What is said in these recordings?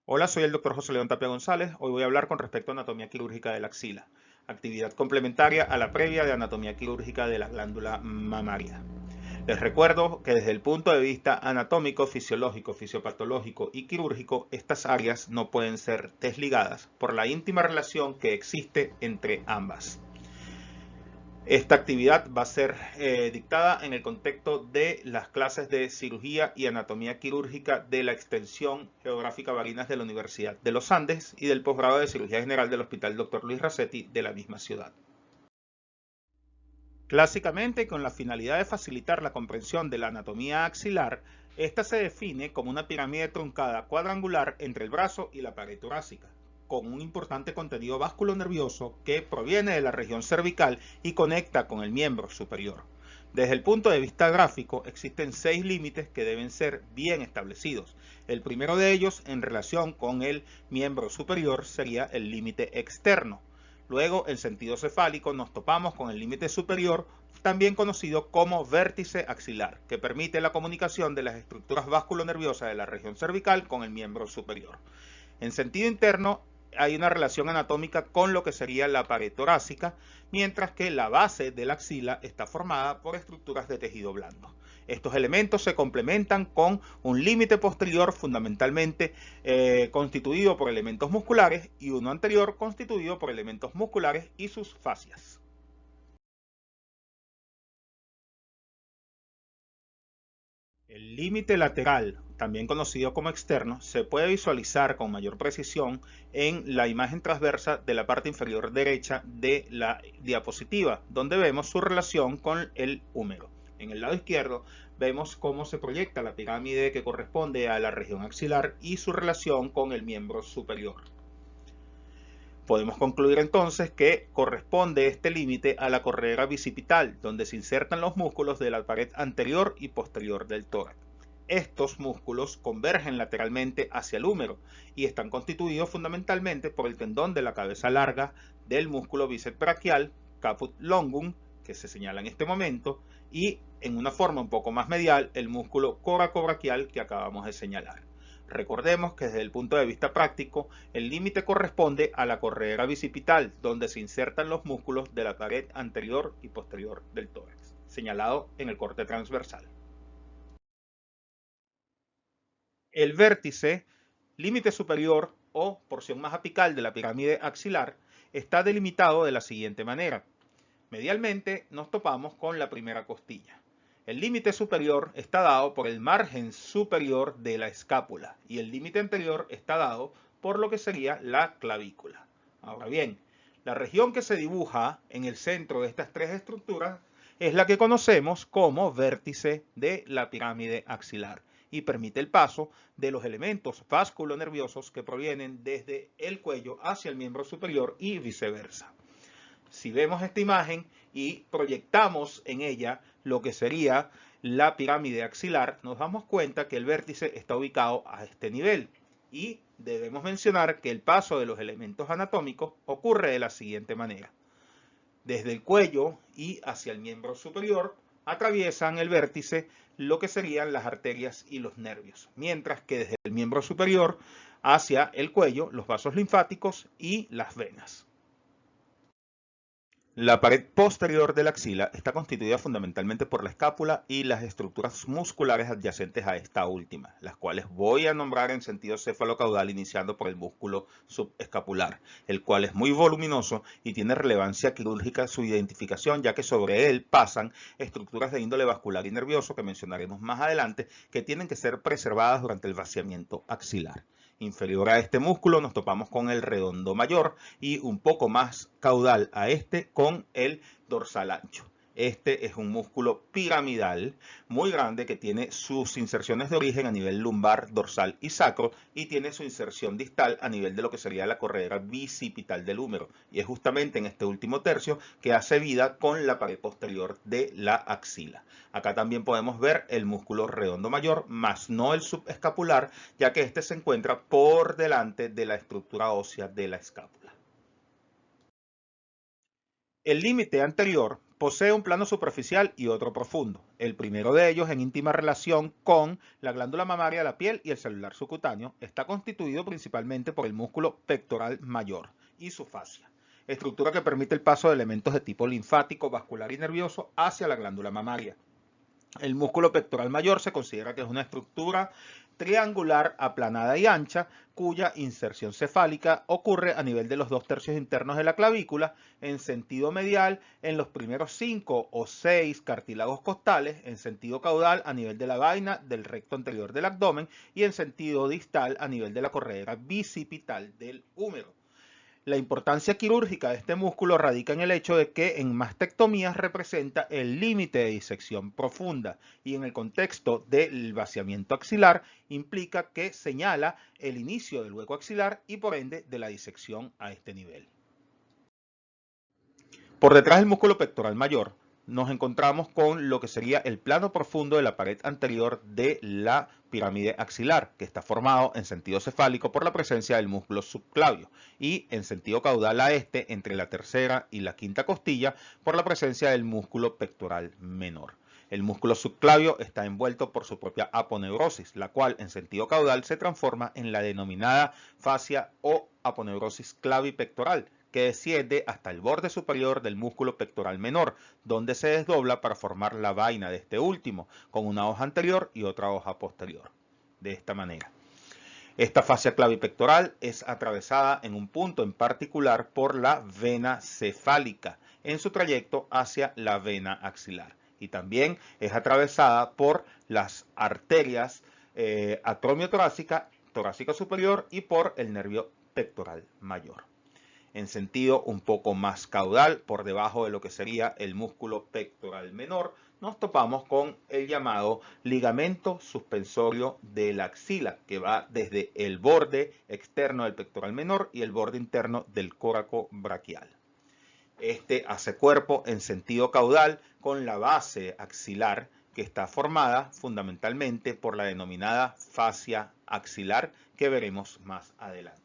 Hola, soy el doctor José León Tapia González. Hoy voy a hablar con respecto a anatomía quirúrgica de la axila, actividad complementaria a la previa de anatomía quirúrgica de la glándula mamaria. Les recuerdo que desde el punto de vista anatómico, fisiológico, fisiopatológico y quirúrgico, estas áreas no pueden ser desligadas por la íntima relación que existe entre ambas. Esta actividad va a ser dictada en el contexto de las clases de cirugía y anatomía quirúrgica de la extensión geográfica Barinas de la Universidad de los Andes y del posgrado de cirugía general del Hospital Dr. Luis Racetti de la misma ciudad. Clásicamente, con la finalidad de facilitar la comprensión de la anatomía axilar, esta se define como una pirámide truncada cuadrangular entre el brazo y la pared torácica, con un importante contenido vasculonervioso que proviene de la región cervical y conecta con el miembro superior. Desde el punto de vista gráfico, existen 6 límites que deben ser bien establecidos. El primero de ellos, en relación con el miembro superior, sería el límite externo. Luego, en sentido cefálico, nos topamos con el límite superior, también conocido como vértice axilar, que permite la comunicación de las estructuras vasculonerviosas de la región cervical con el miembro superior. En sentido interno, hay una relación anatómica con lo que sería la pared torácica, mientras que la base de la axila está formada por estructuras de tejido blando. Estos elementos se complementan con un límite posterior fundamentalmente constituido por elementos musculares y uno anterior constituido por elementos musculares y sus fascias. El límite lateral, también conocido como externo, se puede visualizar con mayor precisión en la imagen transversa de la parte inferior derecha de la diapositiva, donde vemos su relación con el húmero. En el lado izquierdo vemos cómo se proyecta la pirámide que corresponde a la región axilar y su relación con el miembro superior. Podemos concluir entonces que corresponde este límite a la correa bicipital, donde se insertan los músculos de la pared anterior y posterior del tórax. Estos músculos convergen lateralmente hacia el húmero y están constituidos fundamentalmente por el tendón de la cabeza larga del músculo bíceps braquial, caput longum, que se señala en este momento, y en una forma un poco más medial, el músculo coracobraquial que acabamos de señalar. Recordemos que desde el punto de vista práctico, el límite corresponde a la correa bicipital, donde se insertan los músculos de la pared anterior y posterior del tórax, señalado en el corte transversal. El vértice, límite superior o porción más apical de la pirámide axilar, está delimitado de la siguiente manera. Medialmente nos topamos con la primera costilla. El límite superior está dado por el margen superior de la escápula y el límite anterior está dado por lo que sería la clavícula. Ahora bien, la región que se dibuja en el centro de estas tres estructuras es la que conocemos como vértice de la pirámide axilar y permite el paso de los elementos vasculonerviosos que provienen desde el cuello hacia el miembro superior y viceversa. Si vemos esta imagen y proyectamos en ella lo que sería la pirámide axilar, nos damos cuenta que el vértice está ubicado a este nivel. Y debemos mencionar que el paso de los elementos anatómicos ocurre de la siguiente manera. Desde el cuello y hacia el miembro superior atraviesan el vértice lo que serían las arterias y los nervios, mientras que desde el miembro superior hacia el cuello los vasos linfáticos y las venas. La pared posterior de la axila está constituida fundamentalmente por la escápula y las estructuras musculares adyacentes a esta última, las cuales voy a nombrar en sentido cefalocaudal iniciando por el músculo subescapular, el cual es muy voluminoso y tiene relevancia quirúrgica su identificación, ya que sobre él pasan estructuras de índole vascular y nervioso que mencionaremos más adelante, que tienen que ser preservadas durante el vaciamiento axilar. Inferior a este músculo nos topamos con el redondo mayor y un poco más caudal a este con el dorsal ancho. Este es un músculo piramidal muy grande que tiene sus inserciones de origen a nivel lumbar, dorsal y sacro y tiene su inserción distal a nivel de lo que sería la correa bicipital del húmero. Y es justamente en este último tercio que hace vida con la pared posterior de la axila. Acá también podemos ver el músculo redondo mayor, más no el subescapular, ya que este se encuentra por delante de la estructura ósea de la escápula. El límite anterior Posee un plano superficial y otro profundo. El primero de ellos, en íntima relación con la glándula mamaria de la piel y el celular subcutáneo, está constituido principalmente por el músculo pectoral mayor y su fascia, estructura que permite el paso de elementos de tipo linfático, vascular y nervioso hacia la glándula mamaria. El músculo pectoral mayor se considera que es una estructura triangular aplanada y ancha, cuya inserción cefálica ocurre a nivel de los 2/3 internos de la clavícula, en sentido medial en los primeros 5 o 6 cartílagos costales, en sentido caudal a nivel de la vaina del recto anterior del abdomen y en sentido distal a nivel de la corredera bicipital del húmero. La importancia quirúrgica de este músculo radica en el hecho de que en mastectomías representa el límite de disección profunda y en el contexto del vaciamiento axilar implica que señala el inicio del hueco axilar y por ende de la disección a este nivel. Por detrás del músculo pectoral mayor nos encontramos con lo que sería el plano profundo de la pared anterior de la pirámide axilar, que está formado en sentido cefálico por la presencia del músculo subclavio y en sentido caudal a este, entre la tercera y la quinta costilla, por la presencia del músculo pectoral menor. El músculo subclavio está envuelto por su propia aponeurosis, la cual en sentido caudal se transforma en la denominada fascia o aponeurosis clavipectoral, que desciende hasta el borde superior del músculo pectoral menor, donde se desdobla para formar la vaina de este último, con una hoja anterior y otra hoja posterior. De esta manera. Esta fascia clavipectoral es atravesada en un punto en particular por la vena cefálica en su trayecto hacia la vena axilar. Y también es atravesada por las arterias atromiotorácica, torácica superior y por el nervio pectoral mayor. En sentido un poco más caudal, por debajo de lo que sería el músculo pectoral menor, nos topamos con el llamado ligamento suspensorio de la axila, que va desde el borde externo del pectoral menor y el borde interno del córaco braquial. Este hace cuerpo en sentido caudal con la base axilar, que está formada fundamentalmente por la denominada fascia axilar, que veremos más adelante.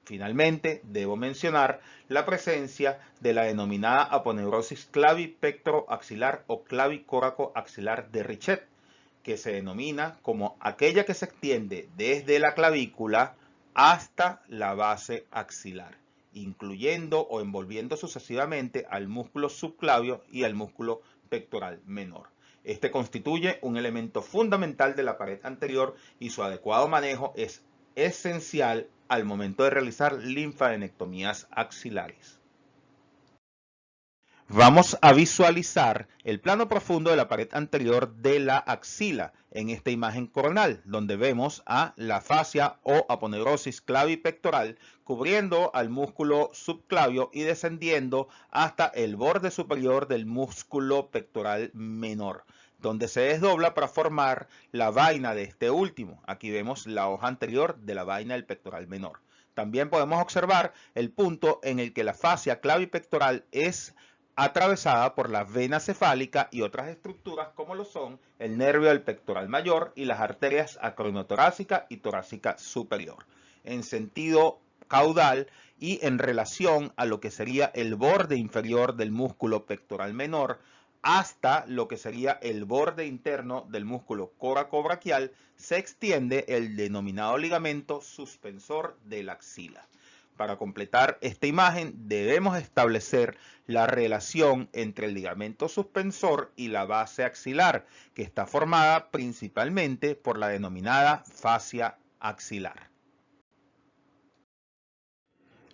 Finalmente, debo mencionar la presencia de la denominada aponeurosis clavipectroaxilar o clavicóracoaxilar de Richet, que se denomina como aquella que se extiende desde la clavícula hasta la base axilar, incluyendo o envolviendo sucesivamente al músculo subclavio y al músculo pectoral menor. Este constituye un elemento fundamental de la pared anterior y su adecuado manejo es esencial al momento de realizar linfadenectomías axilares. Vamos a visualizar el plano profundo de la pared anterior de la axila en esta imagen coronal, donde vemos a la fascia o aponeurosis clavipectoral cubriendo al músculo subclavio y descendiendo hasta el borde superior del músculo pectoral menor, donde se desdobla para formar la vaina de este último. Aquí vemos la hoja anterior de la vaina del pectoral menor. También podemos observar el punto en el que la fascia clavipectoral es atravesada por la vena cefálica y otras estructuras como lo son el nervio del pectoral mayor y las arterias acromiotorácica y torácica superior, en sentido caudal y en relación a lo que sería el borde inferior del músculo pectoral menor hasta lo que sería el borde interno del músculo córaco-braquial, se extiende el denominado ligamento suspensor de la axila. Para completar esta imagen debemos establecer la relación entre el ligamento suspensor y la base axilar, que está formada principalmente por la denominada fascia axilar.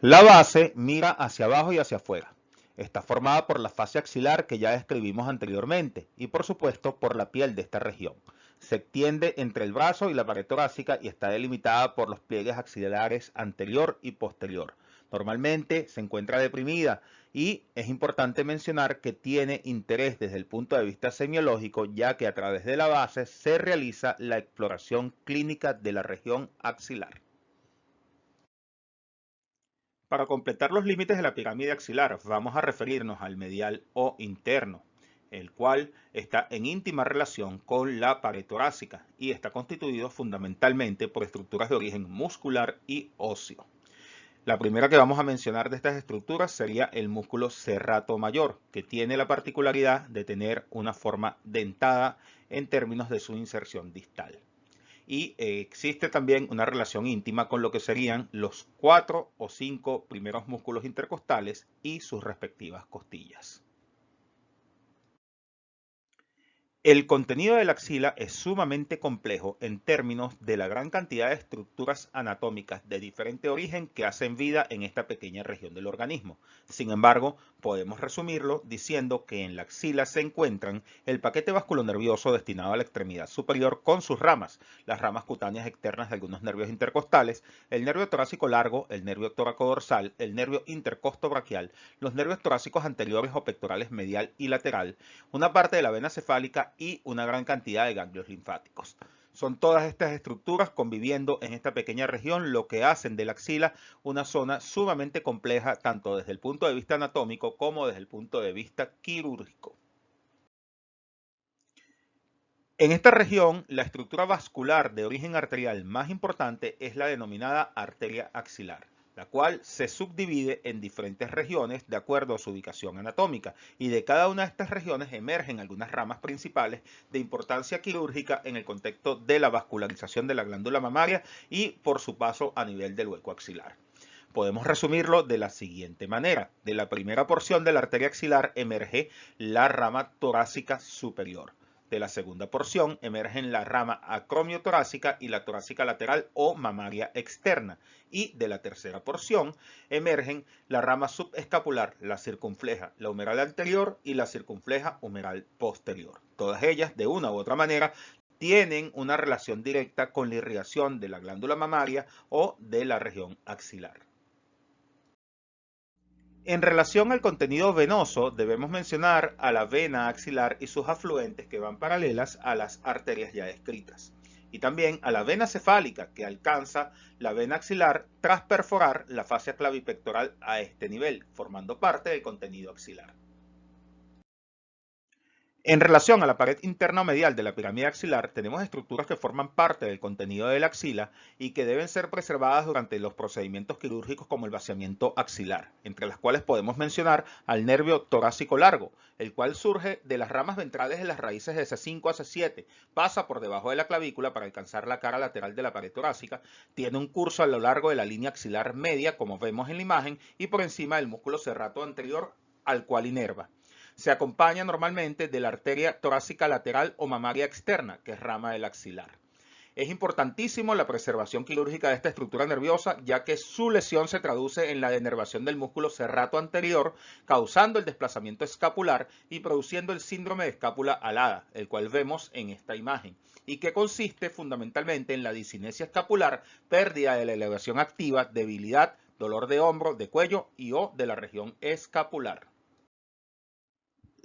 La base mira hacia abajo y hacia afuera. Está formada por la fascia axilar que ya describimos anteriormente y por supuesto por la piel de esta región. Se extiende entre el brazo y la pared torácica y está delimitada por los pliegues axilares anterior y posterior. Normalmente se encuentra deprimida y es importante mencionar que tiene interés desde el punto de vista semiológico, ya que a través de la base se realiza la exploración clínica de la región axilar. Para completar los límites de la pirámide axilar, vamos a referirnos al medial o interno, el cual está en íntima relación con la pared torácica y está constituido fundamentalmente por estructuras de origen muscular y óseo. La primera que vamos a mencionar de estas estructuras sería el músculo serrato mayor, que tiene la particularidad de tener una forma dentada en términos de su inserción distal. Y existe también una relación íntima con lo que serían los 4 o 5 primeros músculos intercostales y sus respectivas costillas. El contenido de la axila es sumamente complejo en términos de la gran cantidad de estructuras anatómicas de diferente origen que hacen vida en esta pequeña región del organismo. Sin embargo, podemos resumirlo diciendo que en la axila se encuentran el paquete vasculonervioso destinado a la extremidad superior con sus ramas, las ramas cutáneas externas de algunos nervios intercostales, el nervio torácico largo, el nervio tóraco-dorsal, el nervio intercosto-braquial, los nervios torácicos anteriores o pectorales medial y lateral, una parte de la vena cefálica y una gran cantidad de ganglios linfáticos. Son todas estas estructuras conviviendo en esta pequeña región, lo que hacen de la axila una zona sumamente compleja tanto desde el punto de vista anatómico como desde el punto de vista quirúrgico. En esta región, la estructura vascular de origen arterial más importante es la denominada arteria axilar, la cual se subdivide en diferentes regiones de acuerdo a su ubicación anatómica, y de cada una de estas regiones emergen algunas ramas principales de importancia quirúrgica en el contexto de la vascularización de la glándula mamaria y por su paso a nivel del hueco axilar. Podemos resumirlo de la siguiente manera. De la primera porción de la arteria axilar emerge la rama torácica superior. De la segunda porción emergen la rama acromiotorácica y la torácica lateral o mamaria externa. Y de la tercera porción emergen la rama subescapular, la circunfleja, la humeral anterior y la circunfleja humeral posterior. Todas ellas, de una u otra manera, tienen una relación directa con la irrigación de la glándula mamaria o de la región axilar. En relación al contenido venoso, debemos mencionar a la vena axilar y sus afluentes que van paralelas a las arterias ya descritas. Y también a la vena cefálica que alcanza la vena axilar tras perforar la fascia clavipectoral a este nivel, formando parte del contenido axilar. En relación a la pared interna medial de la pirámide axilar, tenemos estructuras que forman parte del contenido de la axila y que deben ser preservadas durante los procedimientos quirúrgicos como el vaciamiento axilar, entre las cuales podemos mencionar al nervio torácico largo, el cual surge de las ramas ventrales de las raíces de C5 a C7, pasa por debajo de la clavícula para alcanzar la cara lateral de la pared torácica, tiene un curso a lo largo de la línea axilar media, como vemos en la imagen, y por encima del músculo serrato anterior al cual inerva. Se acompaña normalmente de la arteria torácica lateral o mamaria externa, que es rama del axilar. Es importantísimo la preservación quirúrgica de esta estructura nerviosa, ya que su lesión se traduce en la denervación del músculo serrato anterior, causando el desplazamiento escapular y produciendo el síndrome de escápula alada, el cual vemos en esta imagen, y que consiste fundamentalmente en la disinesia escapular, pérdida de la elevación activa, debilidad, dolor de hombro, de cuello y o de la región escapular.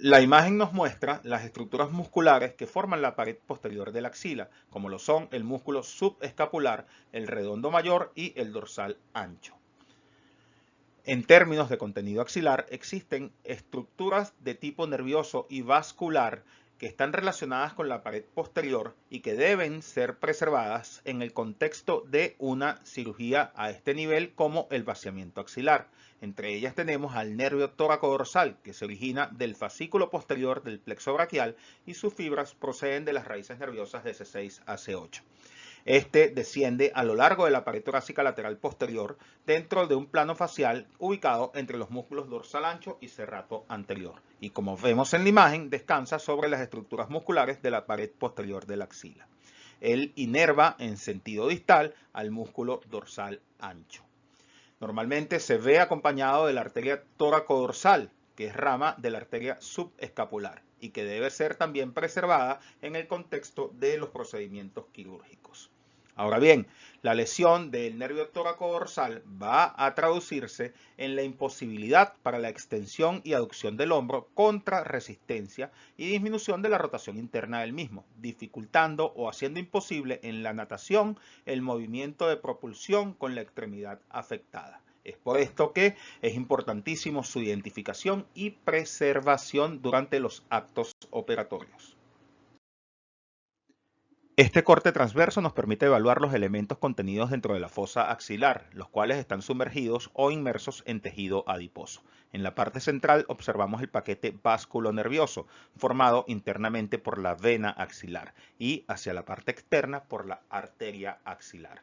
La imagen nos muestra las estructuras musculares que forman la pared posterior de la axila, como lo son el músculo subescapular, el redondo mayor y el dorsal ancho. En términos de contenido axilar, existen estructuras de tipo nervioso y vascular que están relacionadas con la pared posterior y que deben ser preservadas en el contexto de una cirugía a este nivel como el vaciamiento axilar. Entre ellas tenemos al nervio tóraco-dorsal, que se origina del fascículo posterior del plexo braquial y sus fibras proceden de las raíces nerviosas de C6 a C8. Este desciende a lo largo de la pared torácica lateral posterior dentro de un plano facial ubicado entre los músculos dorsal ancho y serrato anterior. Y como vemos en la imagen, descansa sobre las estructuras musculares de la pared posterior de la axila. Él inerva en sentido distal al músculo dorsal ancho. Normalmente se ve acompañado de la arteria tóraco-dorsal, que es rama de la arteria subescapular y que debe ser también preservada en el contexto de los procedimientos quirúrgicos. Ahora bien, la lesión del nervio tóraco-dorsal va a traducirse en la imposibilidad para la extensión y aducción del hombro contra resistencia y disminución de la rotación interna del mismo, dificultando o haciendo imposible en la natación el movimiento de propulsión con la extremidad afectada. Es por esto que es importantísimo su identificación y preservación durante los actos operatorios. Este corte transverso nos permite evaluar los elementos contenidos dentro de la fosa axilar, los cuales están sumergidos o inmersos en tejido adiposo. En la parte central observamos el paquete vasculonervioso, formado internamente por la vena axilar y hacia la parte externa por la arteria axilar.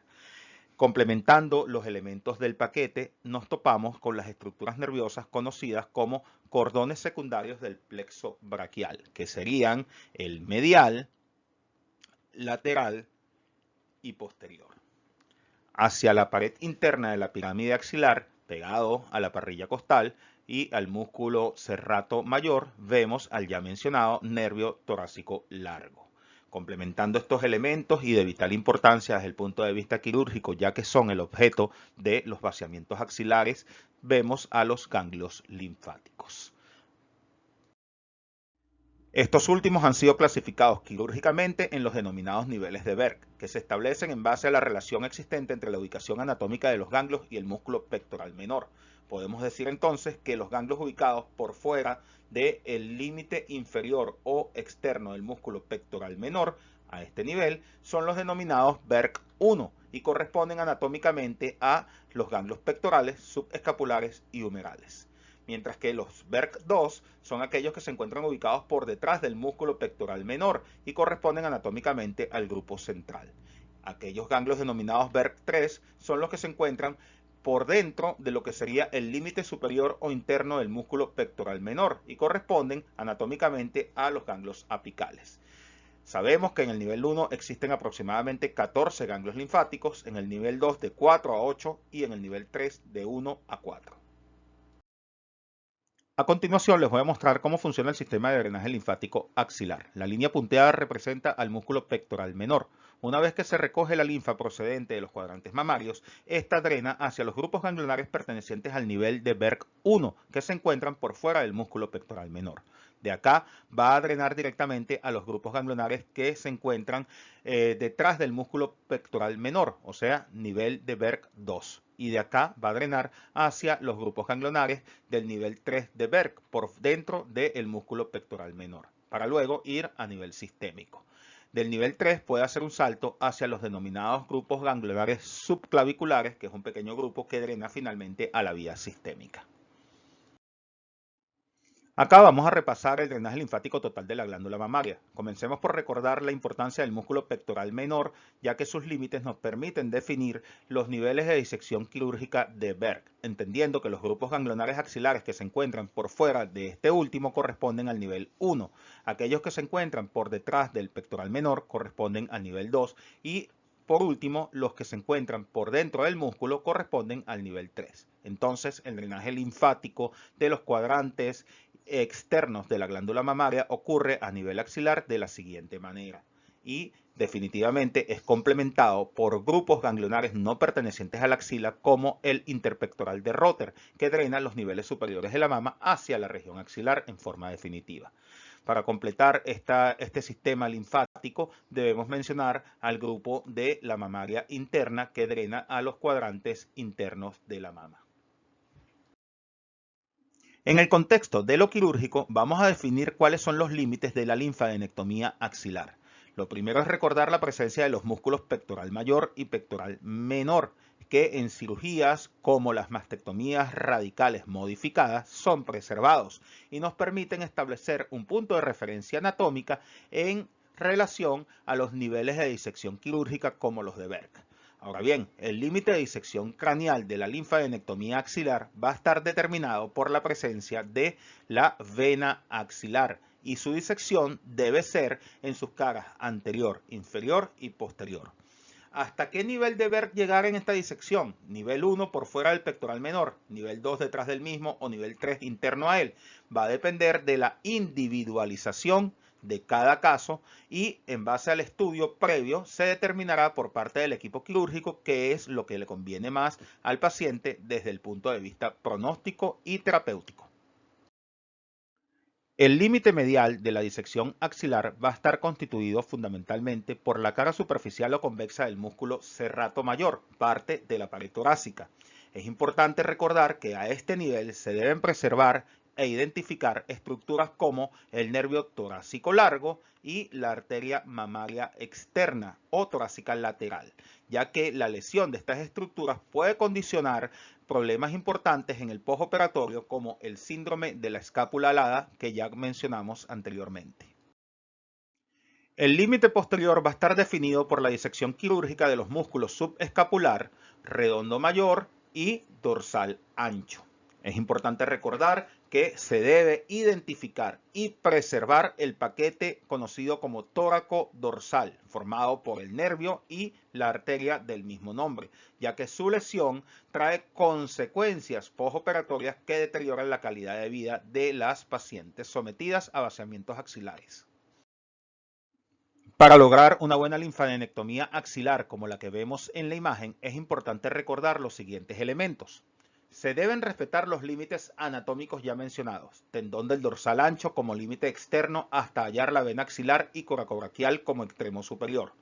Complementando los elementos del paquete, nos topamos con las estructuras nerviosas conocidas como cordones secundarios del plexo braquial, que serían el medial, lateral y posterior. Hacia la pared interna de la pirámide axilar, pegado a la parrilla costal y al músculo serrato mayor, vemos al ya mencionado nervio torácico largo. Complementando estos elementos y de vital importancia desde el punto de vista quirúrgico, ya que son el objeto de los vaciamientos axilares, vemos a los ganglios linfáticos. Estos últimos han sido clasificados quirúrgicamente en los denominados niveles de Berg, que se establecen en base a la relación existente entre la ubicación anatómica de los ganglios y el músculo pectoral menor. Podemos decir entonces que los ganglios ubicados por fuera del límite inferior o externo del músculo pectoral menor, a este nivel, son los denominados Berg 1 y corresponden anatómicamente a los ganglios pectorales, subescapulares y humerales. Mientras que los Berg 2 son aquellos que se encuentran ubicados por detrás del músculo pectoral menor y corresponden anatómicamente al grupo central. Aquellos ganglios denominados Berg 3 son los que se encuentran por dentro de lo que sería el límite superior o interno del músculo pectoral menor y corresponden anatómicamente a los ganglios apicales. Sabemos que en el nivel 1 existen aproximadamente 14 ganglios linfáticos, en el nivel 2 de 4 a 8 y en el nivel 3 de 1 a 4. A continuación les voy a mostrar cómo funciona el sistema de drenaje linfático axilar. La línea punteada representa al músculo pectoral menor. Una vez que se recoge la linfa procedente de los cuadrantes mamarios, esta drena hacia los grupos ganglionares pertenecientes al nivel de Berg 1, que se encuentran por fuera del músculo pectoral menor. De acá va a drenar directamente a los grupos ganglionares que se encuentran detrás del músculo pectoral menor, o sea, nivel de Berg 2. Y de acá va a drenar hacia los grupos ganglionares del nivel 3 de Berg, por dentro del músculo pectoral menor, para luego ir a nivel sistémico. Del nivel 3 puede hacer un salto hacia los denominados grupos ganglionares subclaviculares, que es un pequeño grupo que drena finalmente a la vía sistémica. Acá vamos a repasar el drenaje linfático total de la glándula mamaria. Comencemos por recordar la importancia del músculo pectoral menor, ya que sus límites nos permiten definir los niveles de disección quirúrgica de Berg, entendiendo que los grupos ganglionares axilares que se encuentran por fuera de este último corresponden al nivel 1. Aquellos que se encuentran por detrás del pectoral menor corresponden al nivel 2 y por último, los que se encuentran por dentro del músculo corresponden al nivel 3. Entonces, el drenaje linfático de los cuadrantes externos de la glándula mamaria ocurre a nivel axilar de la siguiente manera. Y definitivamente es complementado por grupos ganglionares no pertenecientes a la axila como el interpectoral de Rotter, que drena los niveles superiores de la mama hacia la región axilar en forma definitiva. Para completar este sistema linfático debemos mencionar al grupo de la mamaria interna que drena a los cuadrantes internos de la mama. En el contexto de lo quirúrgico vamos a definir cuáles son los límites de la linfadenectomía axilar. Lo primero es recordar la presencia de los músculos pectoral mayor y pectoral menor, que en cirugías como las mastectomías radicales modificadas son preservados y nos permiten establecer un punto de referencia anatómica en relación a los niveles de disección quirúrgica como los de Berg. Ahora bien, el límite de disección craneal de la linfadenectomía axilar va a estar determinado por la presencia de la vena axilar y su disección debe ser en sus caras anterior, inferior y posterior. ¿Hasta qué nivel de Berg llegar en esta disección? Nivel 1 por fuera del pectoral menor, nivel 2 detrás del mismo o nivel 3 interno a él. Va a depender de la individualización de cada caso y en base al estudio previo se determinará por parte del equipo quirúrgico qué es lo que le conviene más al paciente desde el punto de vista pronóstico y terapéutico. El límite medial de la disección axilar va a estar constituido fundamentalmente por la cara superficial o convexa del músculo serrato mayor, parte de la pared torácica. Es importante recordar que a este nivel se deben preservar e identificar estructuras como el nervio torácico largo y la arteria mamaria externa o torácica lateral, ya que la lesión de estas estructuras puede condicionar problemas importantes en el postoperatorio como el síndrome de la escápula alada que ya mencionamos anteriormente. El límite posterior va a estar definido por la disección quirúrgica de los músculos subescapular, redondo mayor y dorsal ancho. Es importante recordar que se debe identificar y preservar el paquete conocido como tóraco dorsal, formado por el nervio y la arteria del mismo nombre, ya que su lesión trae consecuencias postoperatorias que deterioran la calidad de vida de las pacientes sometidas a vaciamientos axilares. Para lograr una buena linfadenectomía axilar como la que vemos en la imagen, es importante recordar los siguientes elementos. Se deben respetar los límites anatómicos ya mencionados, tendón del dorsal ancho como límite externo hasta hallar la vena axilar y coracobraquial como extremo superior,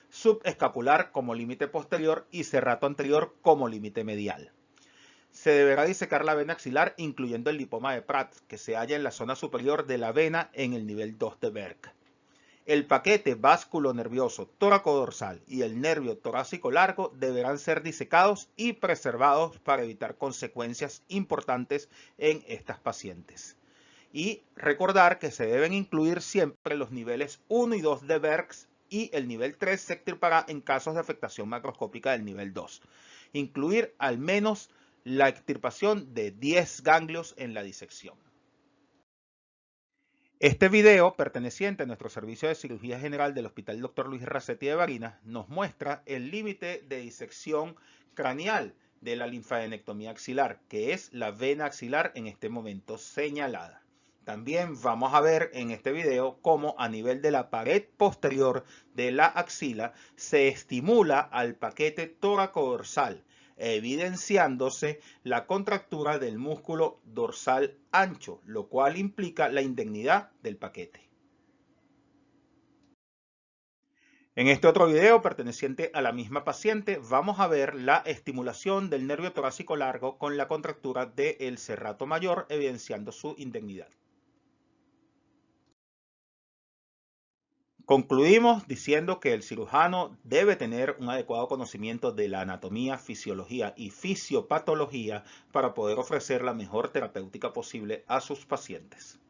subescapular como límite posterior y serrato anterior como límite medial. Se deberá disecar la vena axilar incluyendo el lipoma de Pratt, que se halla en la zona superior de la vena en el nivel 2 de Berg. El paquete vasculonervioso tóraco-dorsal y el nervio torácico largo deberán ser disecados y preservados para evitar consecuencias importantes en estas pacientes. Y recordar que se deben incluir siempre los niveles 1 y 2 de Bergs y el nivel 3 se extirpará en casos de afectación macroscópica del nivel 2. Incluir al menos la extirpación de 10 ganglios en la disección. Este video, perteneciente a nuestro servicio de cirugía general del Hospital Dr. Luis Racetti de Barinas, nos muestra el límite de disección craneal de la linfadenectomía axilar, que es la vena axilar en este momento señalada. También vamos a ver en este video cómo a nivel de la pared posterior de la axila se estimula al paquete tóraco-dorsal, evidenciándose la contractura del músculo dorsal ancho, lo cual implica la indignidad del paquete. En este otro video, perteneciente a la misma paciente, vamos a ver la estimulación del nervio torácico largo con la contractura del serrato mayor, evidenciando su indignidad. Concluimos diciendo que el cirujano debe tener un adecuado conocimiento de la anatomía, fisiología y fisiopatología para poder ofrecer la mejor terapéutica posible a sus pacientes.